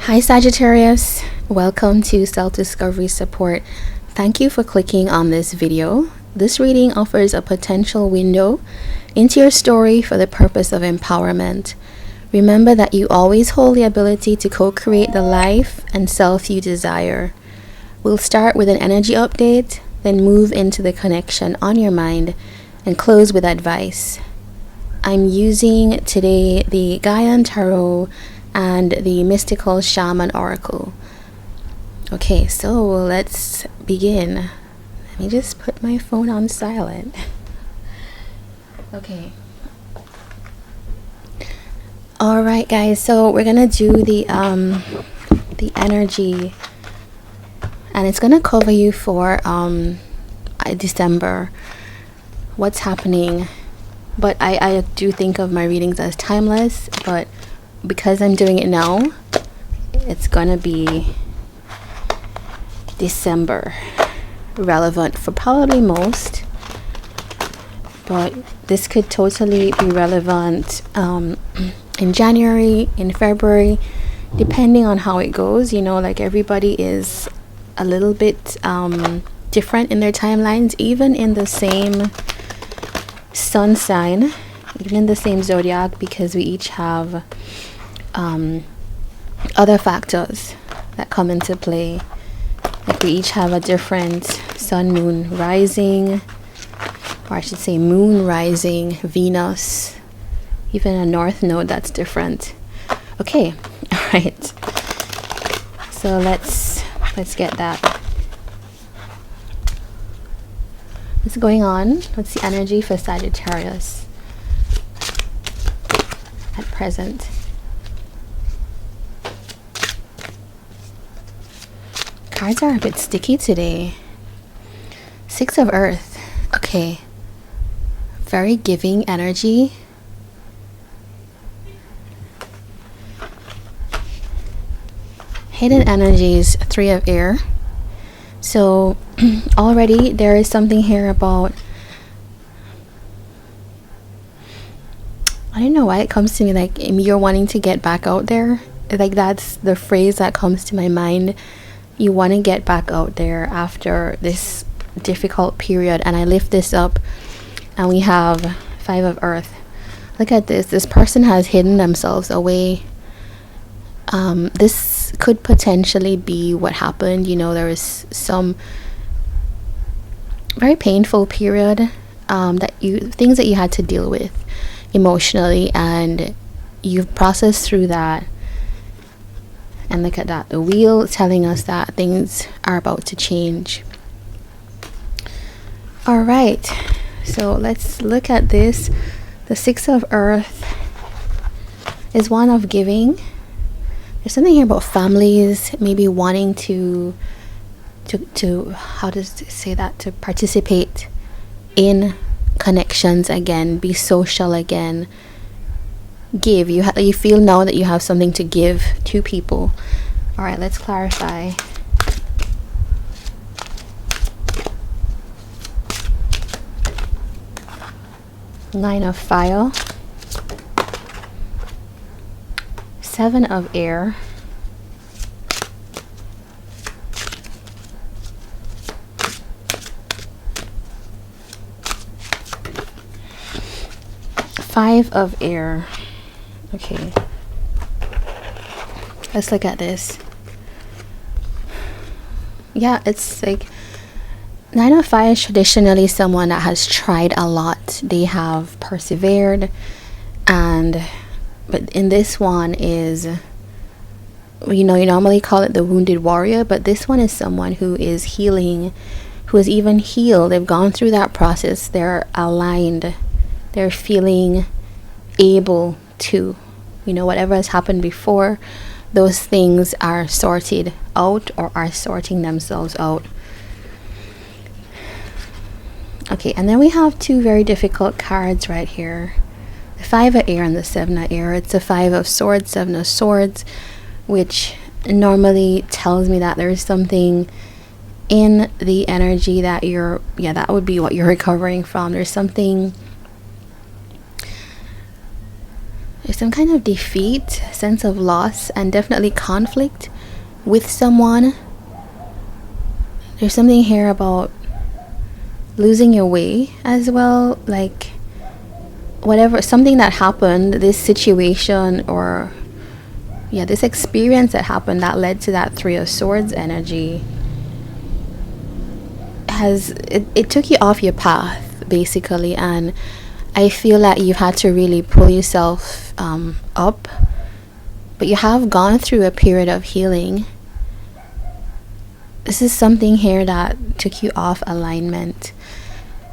Hi Sagittarius, welcome to Self-Discovery Support. Thank you for clicking on this video. This reading offers a potential window into your story for the purpose of empowerment. Remember that you always hold the ability to co-create the life and self you desire. We'll start with an energy update, then move into the connection on your mind, and close with advice. I'm using today the Gaian Tarot and the Mystical Shaman Oracle. Okay, so let's begin. Let me just put my phone on silent. Okay. All right, guys. So we're gonna do the energy, and it's gonna cover you for December. What's happening? But I do think of my readings as timeless, but because I'm doing it now, it's gonna be December relevant for probably most, but this could totally be relevant in January, in February, depending on how it goes. You know, like everybody is a little bit different in their timelines, even in the same sun sign, even in the same zodiac, because we each have other factors that come into play. Like we each have a different sun, moon, rising, or I should say moon, rising, Venus, even a north node that's different. Okay, all right. So let's get that. What's going on? What's the energy for Sagittarius at present? Cards are a bit sticky today. Six of Earth. Okay. Very giving energy. Hidden energies. Three of Air. So already there is something here about, I don't know why it comes to me like you're wanting to get back out there. Like that's the phrase that comes to my mind. You want to get back out there after this difficult period. And I lift this up and we have Five of Earth. Look at this. This person has hidden themselves away. This could potentially be what happened. You know, there was some very painful period things that you had to deal with emotionally, and you've processed through that. And look at that, the wheel telling us that things are about to change. All right, so let's look at this. The Six of Earth is one of giving. There's something here about families maybe wanting to how does it say that, to participate in connections again, be social again, give. You feel now that you have something to give to people. All right, let's clarify. Nine of Fire, Seven of Air, Five of Air. Okay, let's look at this. Yeah, it's like Nine of Fire is traditionally someone that has tried a lot. They have persevered, but in this one is, you know, you normally call it the wounded warrior, but this one is someone who is healing, who is even healed. They've gone through that process. They're aligned. They're feeling able to, you know, whatever has happened before, those things are sorted out or are sorting themselves out. Okay, and then we have two very difficult cards right here. The Five of Air and the Seven of Air. It's a Five of Swords, Seven of Swords, which normally tells me that there's something in the energy that that would be what you're recovering from. There's something There's some kind of defeat, sense of loss, and definitely conflict with someone. There's something here about losing your way as well, like whatever, something that happened, this situation, or yeah, this experience that happened that led to that Three of Swords energy it took you off your path basically, and I feel that you've had to really pull yourself up, but you have gone through a period of healing. This is something here that took you off alignment.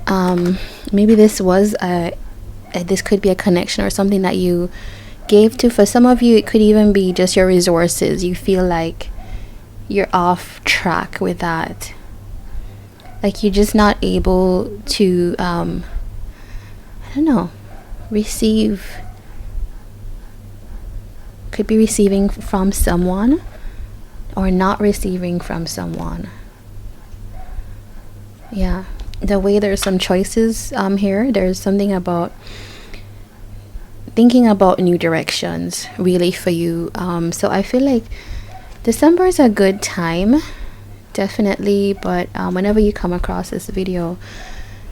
Maybe this was this could be a connection or something that you gave to. For some of you, it could even be just your resources. You feel like you're off track with that, like you're just not able to I don't know, receive. Could be receiving from someone or not receiving from someone. Yeah, the way there's some choices here, there's something about thinking about new directions really for you. So I feel like December is a good time, definitely, but whenever you come across this video,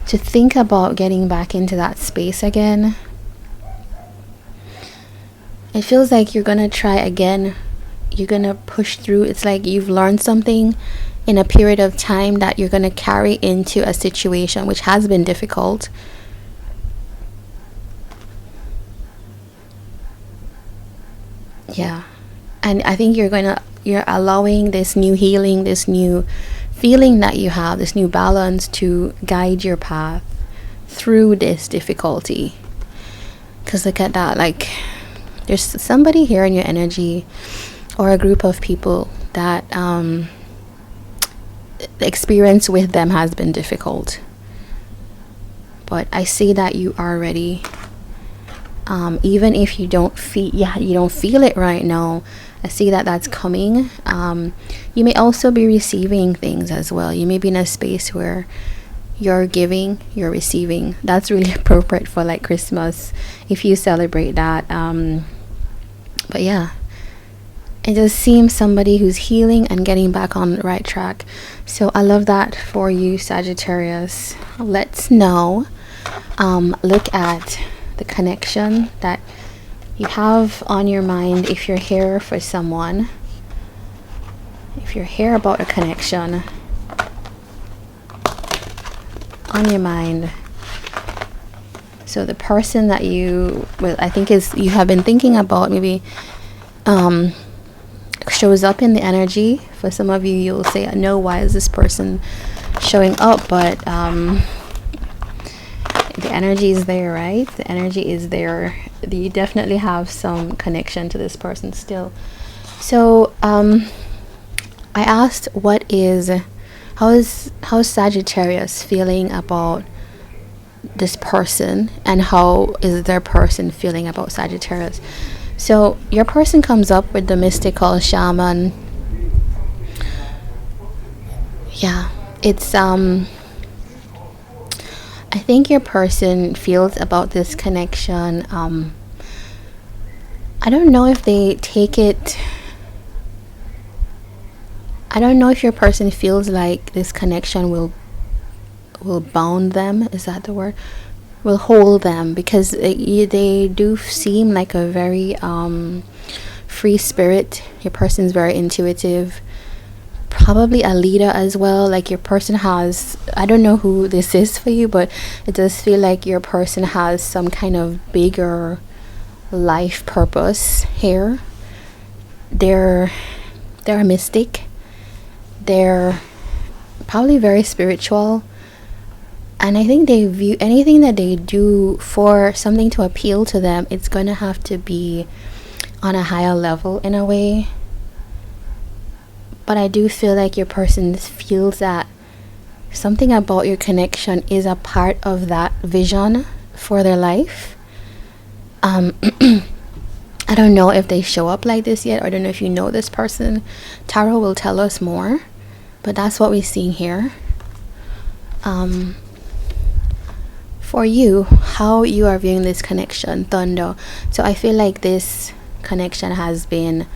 to think about getting back into that space again. It feels like you're gonna try again, you're gonna push through. It's like you've learned something in a period of time that you're gonna carry into a situation which has been difficult. Yeah, and I think you're allowing this new healing, this new feeling that you have, this new balance to guide your path through this difficulty. Because look at that, like there's somebody here in your energy, or a group of people that the experience with them has been difficult, but I see that you are ready. Even if you don't feel it right now, I see that that's coming. You may also be receiving things as well. You may be in a space where you're giving, you're receiving. That's really appropriate for like Christmas if you celebrate that. But yeah, it does seem somebody who's healing and getting back on the right track. So I love that for you, Sagittarius. Let's now look at the connection that you have on your mind. If you're here for someone, if you're here about a connection on your mind, so the person that you have been thinking about, maybe shows up in the energy. For some of you, you'll say, no, why is this person showing up? But the energy is there, right? The energy is there. You definitely have some connection to this person still. So I asked, how's Sagittarius feeling about this person, and how is their person feeling about Sagittarius? So your person comes up with the mystical shaman. Yeah, it's I think your person feels about this connection. I don't know if they take it. I don't know if your person feels like this connection will bound them. Is that the word? Will hold them, because they do seem like a very free spirit. Your person's very intuitive, probably a leader as well. Like your person has, I don't know who this is for you, but it does feel like your person has some kind of bigger life purpose here. They're a mystic. They're probably very spiritual. And I think they view anything that they do for something to appeal to them, it's going to have to be on a higher level in a way. But I do feel like your person feels that something about your connection is a part of that vision for their life. I don't know if they show up like this yet, or I don't know if you know this person. Tarot will tell us more, but that's what we're seeing here. for you, how you are viewing this connection, Thunder. So I feel like this connection has been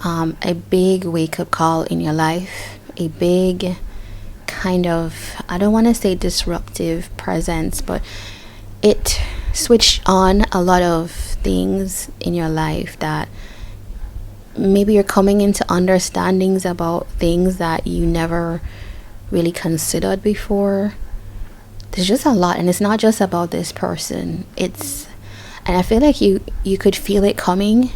a big wake-up call in your life, a big kind of, I don't want to say disruptive presence, but it switched on a lot of things in your life that maybe you're coming into understandings about things that you never really considered before. There's just a lot, and it's not just about this person. And I feel like you could feel it coming.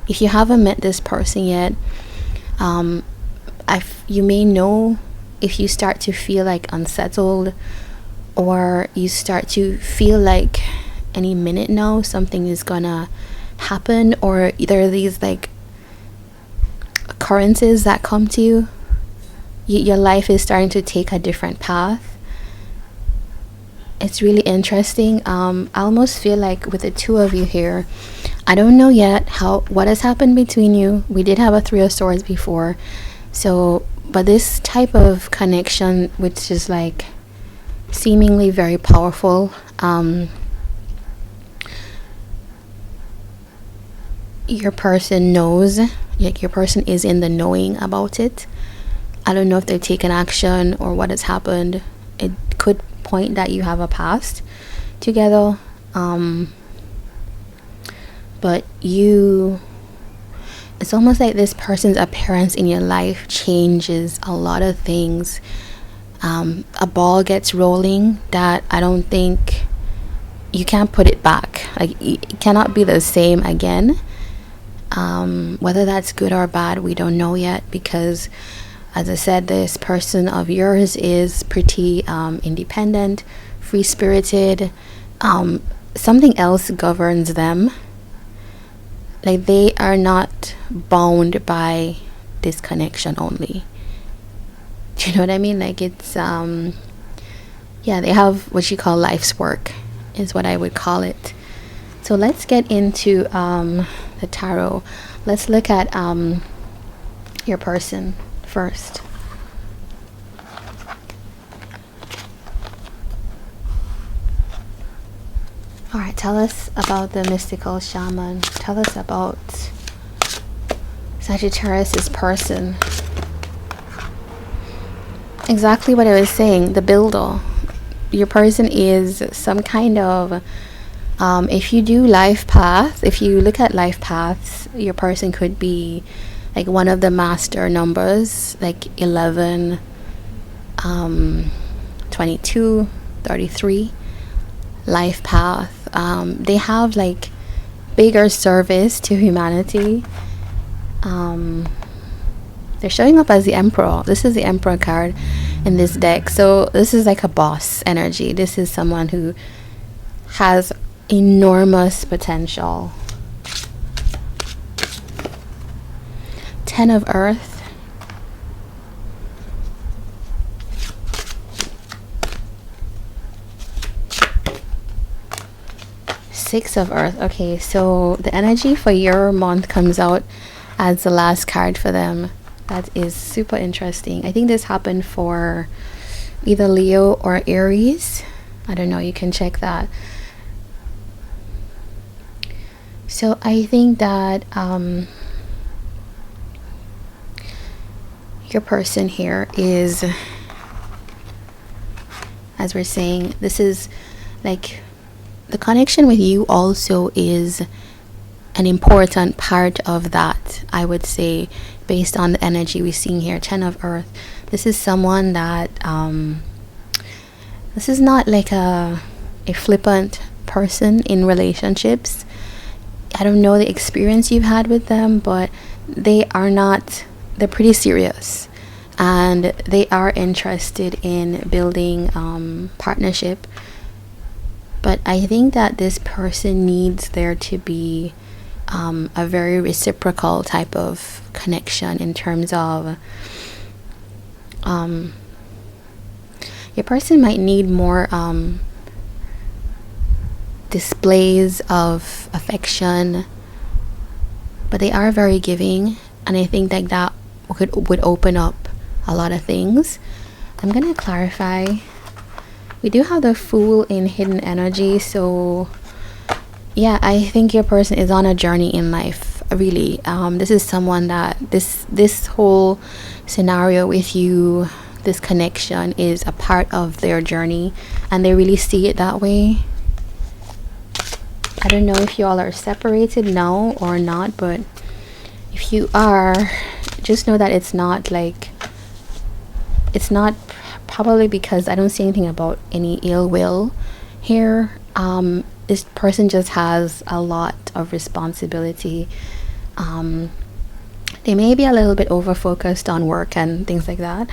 If you haven't met this person yet, you may know if you start to feel like unsettled, or you start to feel like any minute now something is gonna happen, or there are these like occurrences that come to you. Your life is starting to take a different path. It's really interesting. I almost feel like with the two of you here, I don't know yet what has happened between you. We did have a Three of Swords before, but this type of connection, which is like seemingly very powerful, your person knows, like your person is in the knowing about it. I don't know if they've taken action or what has happened. It could point that you have a past together, but it's almost like this person's appearance in your life changes a lot of things. A ball gets rolling that I don't think you can't put it back. Like, it cannot be the same again. Whether that's good or bad, we don't know yet, because as I said, this person of yours is pretty independent, free-spirited. Something else governs them. Like, they are not bound by this connection only. Do you know what I mean? Like, it's they have what you call life's work, is what I would call it. So let's get into the tarot. Let's look at your person first. All right, tell us about the mystical shaman. Tell us about Sagittarius's person. Exactly what I was saying, the builder. Your person is some kind of, if you do life paths, if you look at life paths, your person could be like one of the master numbers, like 11, 22, 33 life path. They have like bigger service to humanity. They're showing up as the Emperor. This is the Emperor card in this deck. So this is like a boss energy. This is someone who has enormous potential. Ten of Earth. Six of Earth. Okay, so the energy for your month comes out as the last card for them. That is super interesting. I think this happened for either Leo or Aries. I don't know, you can check that. So I think that your person here is, as we're saying, this is like the connection with you also is an important part of that, I would say, based on the energy we're seeing here. 10 of Earth. This is someone that this is not like a flippant person in relationships. I don't know the experience you've had with them, but they're pretty serious, and they are interested in building partnership. But I think that this person needs there to be a very reciprocal type of connection in terms of your person might need more displays of affection, but they are very giving, and I think that would open up a lot of things. I'm gonna clarify We do have the Fool in hidden energy, so yeah, I think your person is on a journey in life, really. This is someone that this whole scenario with you, this connection is a part of their journey, and they really see it that way. I don't know if y'all are separated now or not, but if you are, just know that it's not probably because I don't see anything about any ill will here. This person just has a lot of responsibility. They may be a little bit over focused on work and things like that.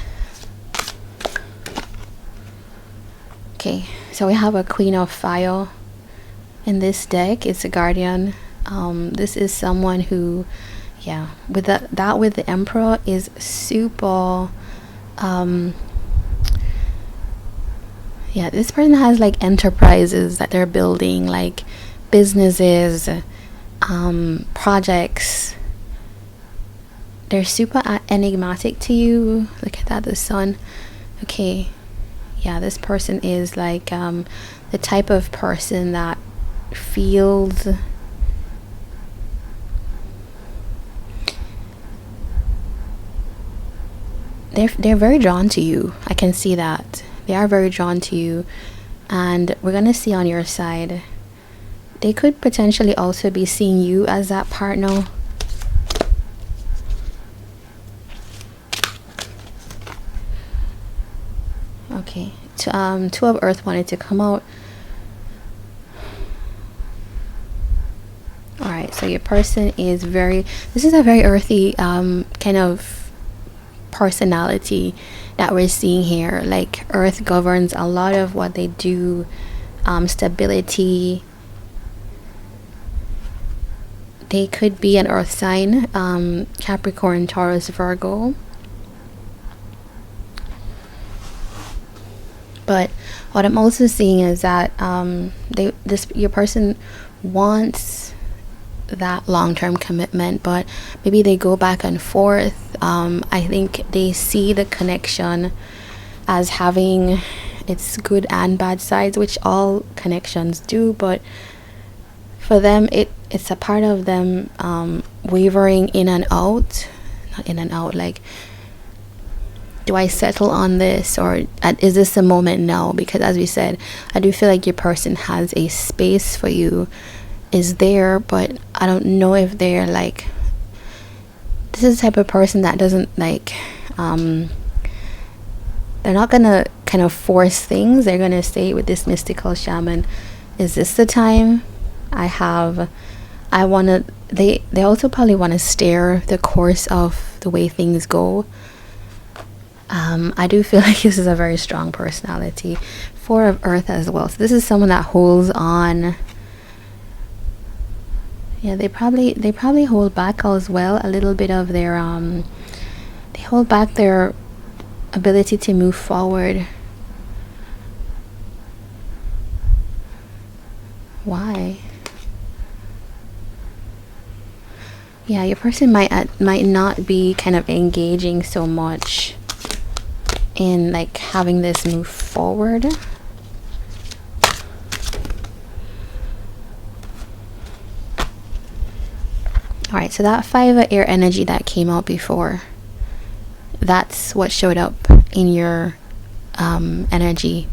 Okay, so we have a Queen of Fire in this deck. It's a guardian. This is someone who, yeah, with that with the Emperor is super yeah, this person has like enterprises that they're building, like businesses, projects. They're super enigmatic to you. Look at that, the Sun. Okay, yeah, this person is like the type of person that feels they're very drawn to you. I can see that. They are very drawn to you, and we're gonna see on your side, they could potentially also be seeing you as that partner. Okay, Two of Earth wanted to come out. All right, so your person is this is a very earthy kind of personality that we're seeing here. Like Earth governs a lot of what they do, stability. They could be an earth sign, Capricorn, Taurus, Virgo. But what I'm also seeing is that your person wants that long-term commitment, but maybe they go back and forth. I think they see the connection as having its good and bad sides, which all connections do, but for them it's a part of them wavering in and out. Not in and out, like, do I settle on this, or is this the moment now? Because as we said, I do feel like your person has a space for you, is there, but I don't know if they're like, this is the type of person that doesn't like they're not gonna kind of force things. They're gonna say with this mystical shaman, is this the time? They also probably want to steer the course of the way things go. I do feel like this is a very strong personality. Four of Earth as well, so this is someone that holds on. Yeah, they probably hold back as well a little bit of their they hold back their ability to move forward. Why? Yeah, your person might not be kind of engaging so much in like having this move forward. All right, so that Five of Air energy that came out before, that's what showed up in your energy.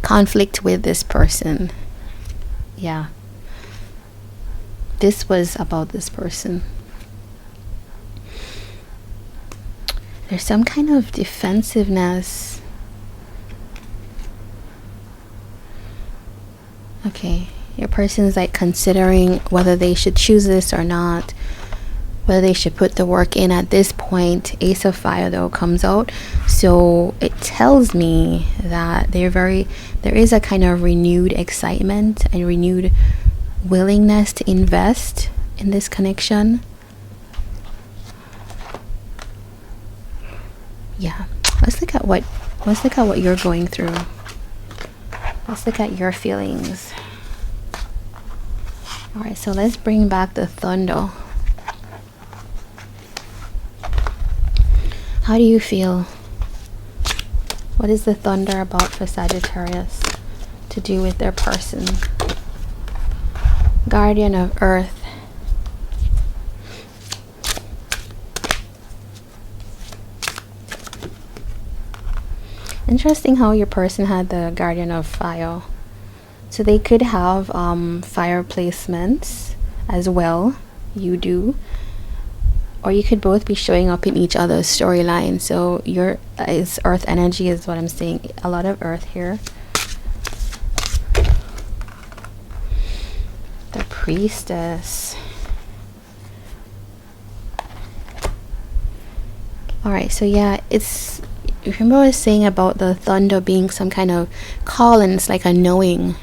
Conflict with this person. Yeah. This was about this person. There's some kind of defensiveness. Okay. Your person's like considering whether they should choose this or not, whether they should put the work in at this point. Ace of Fire though comes out, so it tells me that there is a kind of renewed excitement and renewed willingness to invest in this connection. Yeah, let's look at what you're going through. Let's look at your feelings. All right, so let's bring back the Thunder. How do you feel? What is the thunder about for Sagittarius to do with their person? Guardian of Earth. Interesting how your person had the Guardian of Fire. So they could have fire placements as well. You do. Or you could both be showing up in each other's storyline. So your is earth energy is what I'm saying. A lot of earth here. The Priestess. Alright, so yeah, it's... Remember I was saying about the thunder being some kind of call, and it's like a knowing.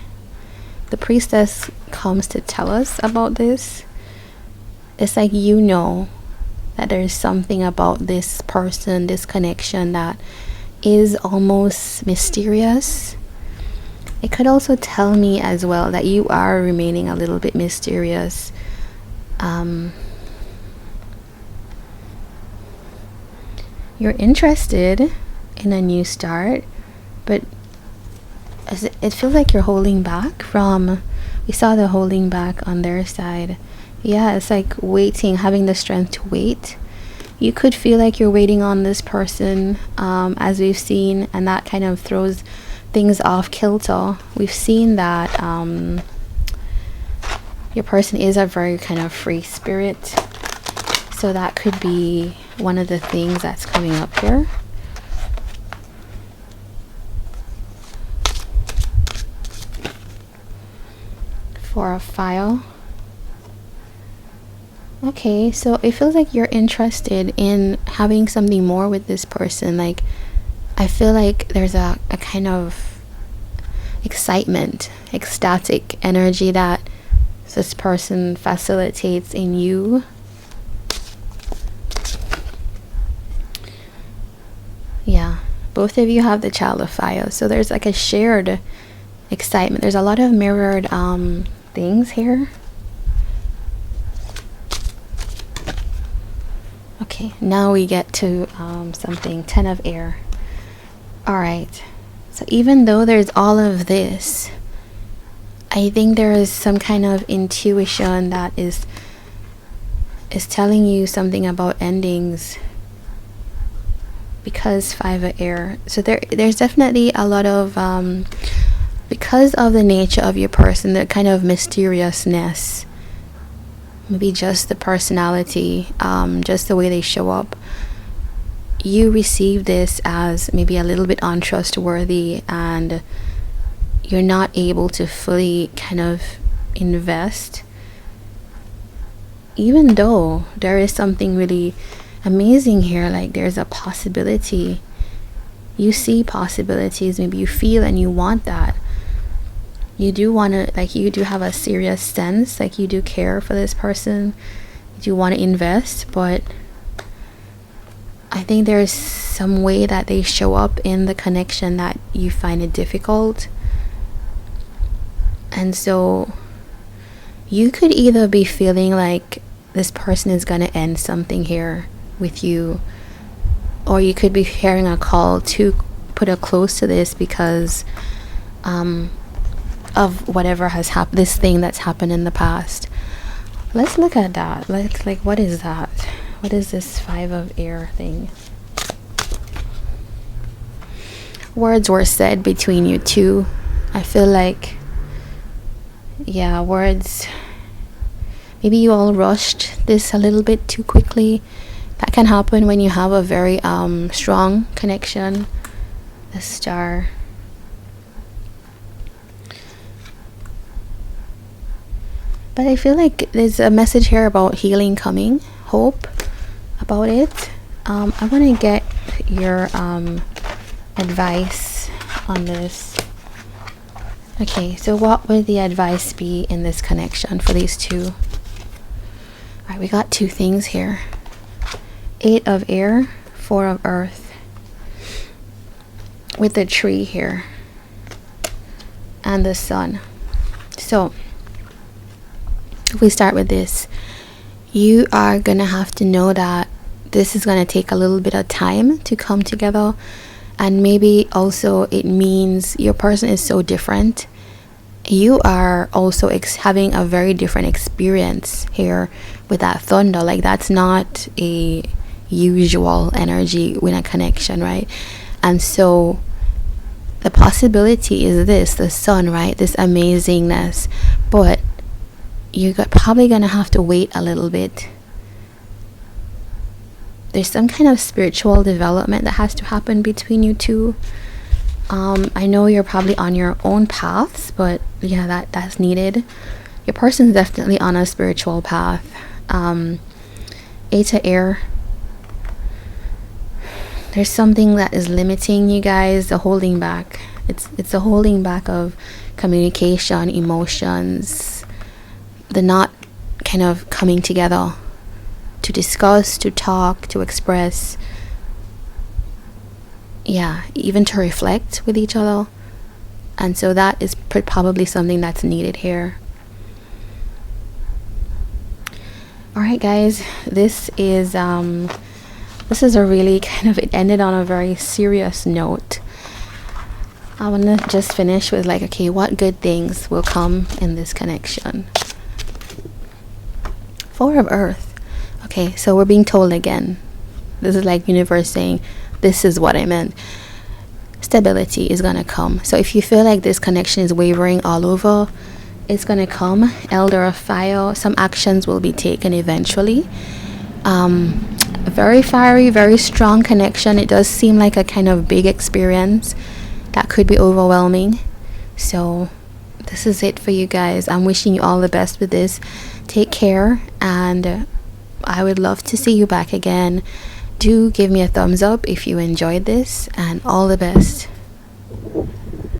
The Priestess comes to tell us about this. It's like you know that there's something about this person, this connection that is almost mysterious. It could also tell me as well that you are remaining a little bit mysterious. You're interested in a new start, but it feels like you're holding back from... We saw the holding back on their side. Yeah, it's like waiting, having the strength to wait. You could feel like you're waiting on this person, as we've seen, and that kind of throws things off kilter. We've seen that your person is a very kind of free spirit, so that could be one of the things that's coming up here. For a file. Okay, so it feels like you're interested in having something more with this person. Like, I feel like there's a kind of excitement, ecstatic energy that this person facilitates in you. Yeah, both of you have the Child of Fire, so there's like a shared excitement. There's a lot of mirrored things here. Okay, now we get to something. 10 of Air. Alright, so even though there's all of this, I think there is some kind of intuition that is telling you something about endings, because 5 of Air. So there's definitely a lot of because of the nature of your person, the kind of mysteriousness, maybe just the personality, just the way they show up, you receive this as maybe a little bit untrustworthy, and you're not able to fully kind of invest, even though there is something really amazing here. Like, there's a possibility. You see possibilities. Maybe you feel and you want that. You do want to, like, you do have a serious sense, like you do care for this person, you do want to invest, but I think there's some way that they show up in the connection that you find it difficult. And so you could either be feeling like this person is going to end something here with you, or you could be hearing a call to put a close to this because of whatever has happened, this thing that's happened in the past. Let's look at that. Let's, like, what is that? What is this 5 of Air thing? Words were said between you two. I feel like, yeah, words. Maybe you all rushed this a little bit too quickly. That can happen when you have a very strong connection. The Star. But I feel like there's a message here about healing coming, hope about it. I want to get your advice on this. Okay, so what would the advice be in this connection for these two? Alright, we got 2 things here. 8 of Air, 4 of Earth. With the tree here. And the sun. So, if we start with this, you are going to have to know that this is going to take a little bit of time to come together. And maybe also it means your person is so different. You are also having a very different experience here with that thunder. Like, that's not a usual energy with a connection, right? And so the possibility is this, the sun, right? This amazingness. But you're probably going to have to wait a little bit. There's some kind of spiritual development that has to happen between you two. I know you're probably on your own paths, but yeah, that's needed. Your person's definitely on a spiritual path. Eta air. There's something that is limiting you guys, the holding back. It's a holding back of communication, emotions, the not kind of coming together to discuss, to talk, to express, even to reflect with each other. And so that is probably something that's needed here. All right, guys, this is a really kind of, it ended on a very serious note. I want to just finish with like, okay, what good things will come in this connection? Four of Earth. Okay, so we're being told again. This is like universe saying, this is what I meant. Stability is going to come. So if you feel like this connection is wavering all over, it's going to come. Elder of Fire, some actions will be taken eventually. A very fiery, very strong connection. It does seem like a kind of big experience that could be overwhelming. So this is it for you guys. I'm wishing you all the best with this. Take care, and I would love to see you back again. Do give me a thumbs up if you enjoyed this, and all the best.